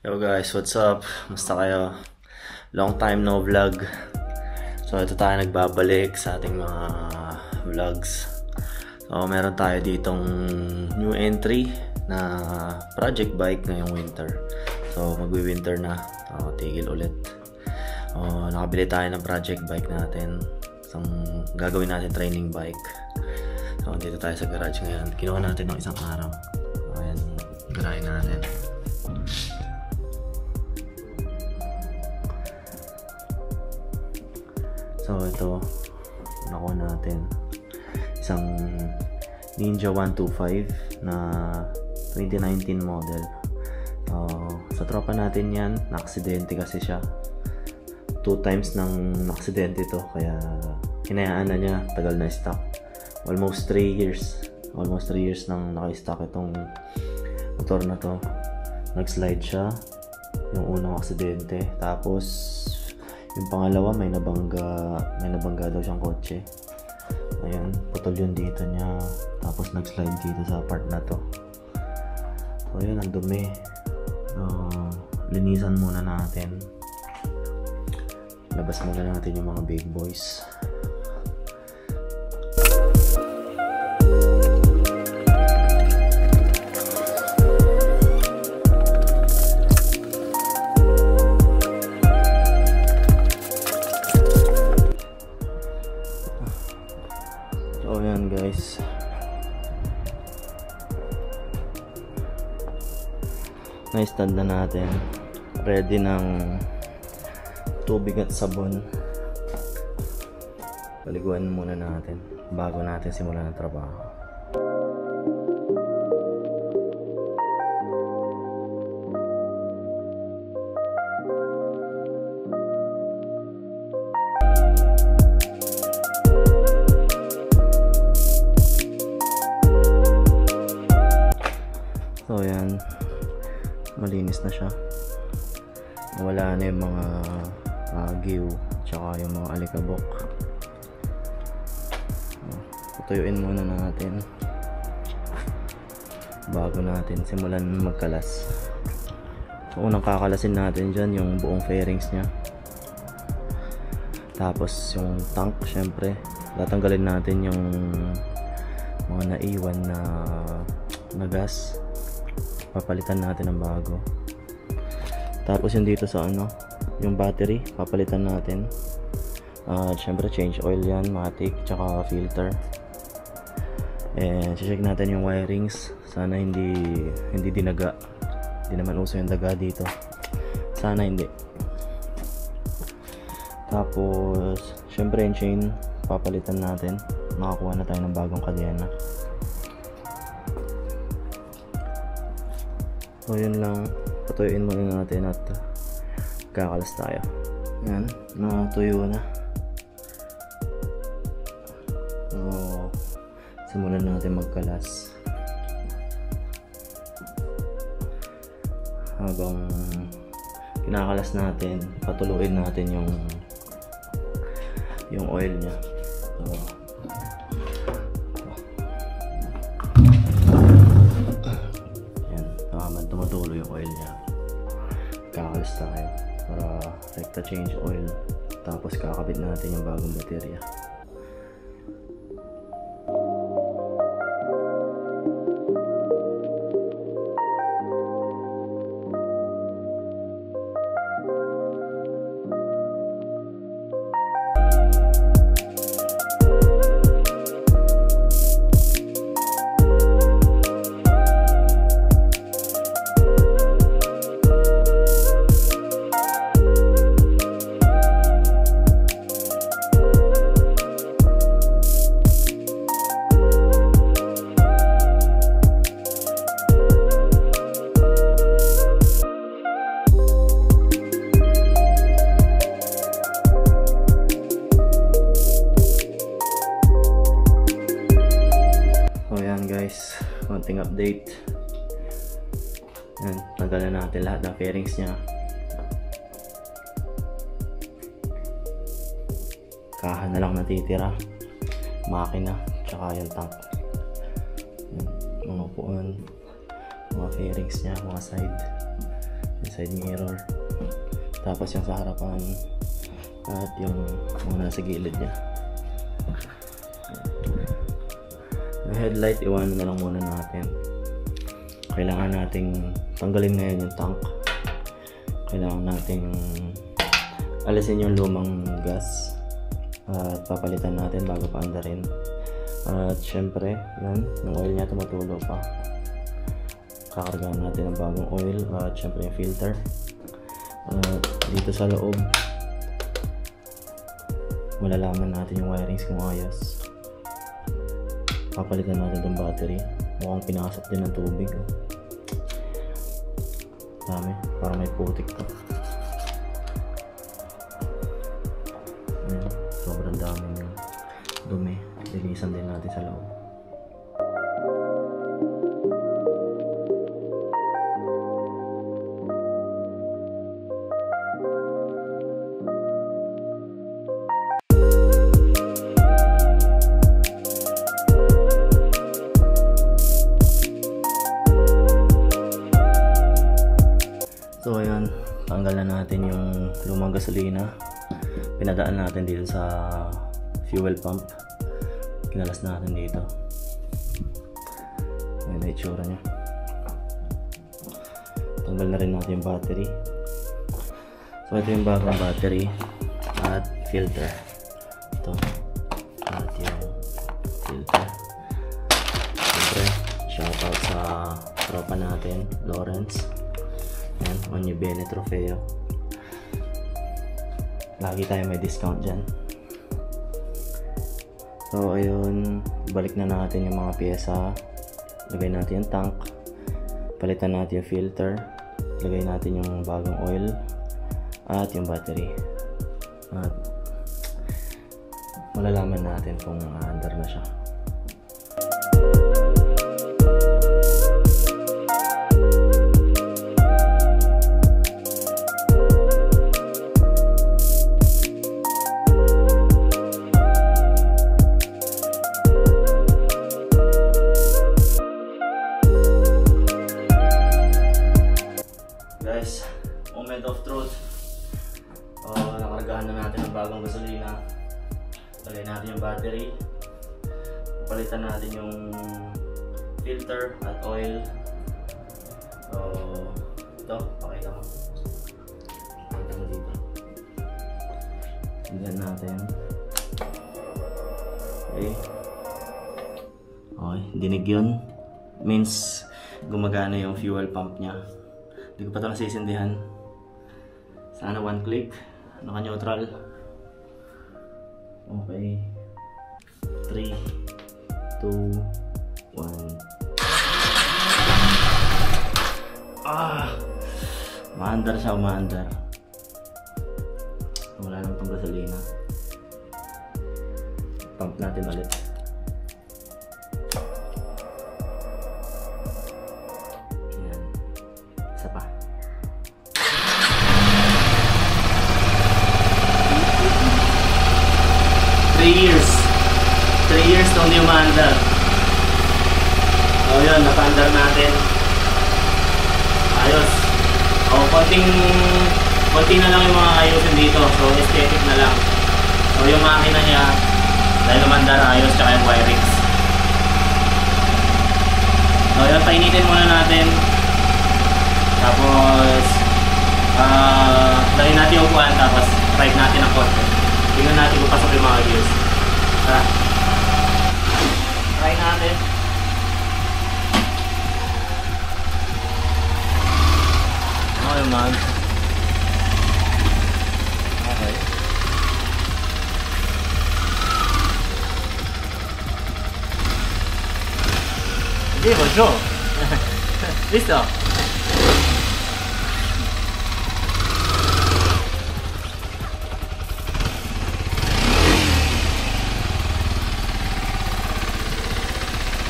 Yo guys, what's up? Musta kayo? Long time no vlog. So ito tayo nagbabalik sa ating mga vlogs. So meron tayo ditong new entry na project bike ngayong winter. So magwi-winter na. Tigil ulit. Nakabili tayo ng project bike natin. Isang gagawin natin training bike. So dito tayo sa garage ngayon. Kinuha natin ng isang araw. Ayan, garahe natin. So ito, nakuha natin isang Ninja 125 na 2019 model. Sa tropa natin yan, na-aksidente kasi siya. 2 times nang na-aksidente ito, kaya hinayaan na niya, tagal na stock. Almost 3 years. Almost 3 years nang naka-stock itong motor na to. Nag-slide siya yung unang aksidente, tapos yung pangalawa may nabangga daw siyang kotse. Ayan, putol yung dito niya, tapos nag-slide dito sa part na to. So yun, ang dumi. Linisan muna natin. Labas muna natin yung mga big boys. So yan guys, na-stand na natin, ready ng tubig at sabon. Paliguan muna natin bago natin simulan ang trabaho. So yan, malinis na siya. Wala na yung mga giw tsaka yung mga alikabok. Tutuyuin muna natin bago natin simulan magkalas. So unang kakalasin natin dyan yung buong fairings nya, tapos yung tank. Syempre tatanggalin natin yung mga naiwan na gas, papalitan natin ng bago. Tapos yung dito sa yung battery, papalitan natin. Syempre change oil yan, matic, tsaka filter. And check natin yung wirings, sana hindi dinaga. Hindi naman uso yung daga dito, sana hindi. Tapos syempre yung chain, papalitan natin. Nakakuha na tayo ng bagong kadena. So yun lang, patuyuin muna natin at kakalas tayo. Yan, natuyo na. So simulan natin magkalas. Habang kinakalas natin, patuluin natin yung oil nya. Tumutulo yung oil nya. Kakalas tayo para rekta change oil, tapos kakabit natin yung bagong baterya. Guys, konting update. Yan, tanggalan natin lahat ng fairings nya. Kahan na lang natitira, makina, tsaka yung tank. Yan, mga upuan, mga fairings nya, mga side. side mirror, tapos yung sa harapan, at yung mga nasa gilid niya. Yung headlight, iwanan na lang muna natin. Kailangan nating tanggalin ngayon yung tank. Kailangan nating alisin yung lumang gas at papalitan natin bago pa andarin. At syempre, yan, yung oil niya tumutulo pa. Kakargahan natin ang bagong oil at syempre yung filter. At dito sa loob, malalaman natin yung wirings kung ayos. Papalitan natin itong battery. Mukhang pinakasap din ng tubig. Dami, para may putik to. Sobrang dami yung dumi. Linisan din natin sa loob. So ayan, tanggal na natin yung lumang gasolina. Pinadaan natin dito sa fuel pump. Kinalas natin dito. Ayan na itsura nya. Tanggal na rin natin yung battery. So ito yung bagong battery at filter. Ito. At yung filter. Siyempre, shoutout sa tropa natin, Lawrence. Ayan, Onyo Bene Trofeo. Lagi tayo may discount dyan. So ayun, balik na natin yung mga pyesa. Lagay natin yung tank, palitan natin yung filter, lagay natin yung bagong oil at yung battery. At malalaman natin kung under na siya. Guys, moment of truth. Nakargahan na natin ang bagong gasolina. Lagay natin yung battery. Palitan natin yung filter at oil. So, ito, pakita mo. Pakita mo dito. Tignan natin. Okay. Okay, dinig yun. Means, gumagana yung fuel pump niya. Hindi ko pa ito nasisindihan. Sana one click. Naka-neutral. Okay. 3, 2, 1. Maandar siya, umaandar. Wala nang pang gasolina. Pump natin ulit. Isa pa. 3 years. 3 years na hindi umaandar. So yun, napa-andar natin. Ayos. Konti na lang yung mga ayusin dito. So aesthetic na lang. So yung makina niya, dahil umandar, ayos, tsaka yung wirings. So yun, painitin muna natin. Tapos lagyan natin yung upuan, tapos ride natin ang konti. Tingnan natin kung pasok yung mga gears. Tara, try natin. Okay man. Okay. Hindi mo, Joe. Listo.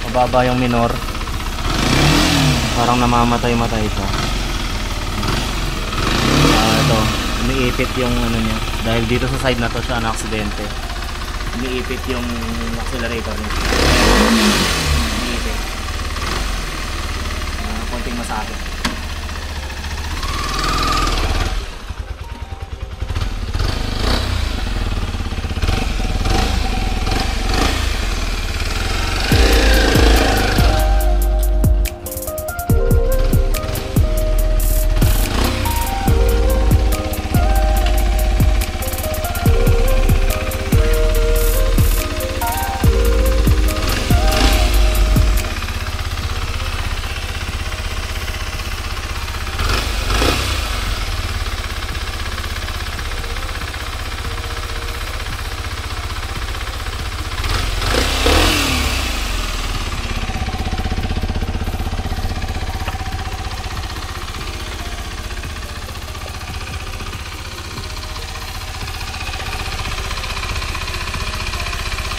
Mababa yung minor. Parang namamatay-matay siya. Ito, umiipit yung ano niya. Dahil dito sa side na to siya na-aksidente. Umiipit yung accelerator niya. Umiipit. Konting masakit.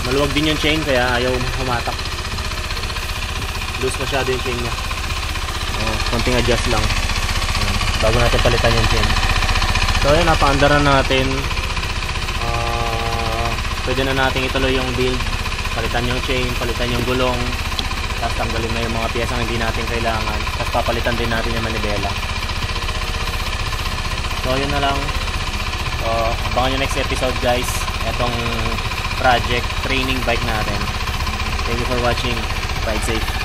Maluwag din yung chain kaya ayaw humatak. Loose masyado yung chain niya. Konting adjust lang. Bago natin palitan yung chain. So ayun, napaandaran natin. Pwede na natin ituloy yung build. Palitan yung chain, palitan yung gulong. Tapos tanggalin na yung mga piyesang hindi natin kailangan. Tapos papalitan din natin yung manibela. So yun na lang. Abangan nyo next episode guys. Etong project training bike natin. Thank you for watching. Ride safe.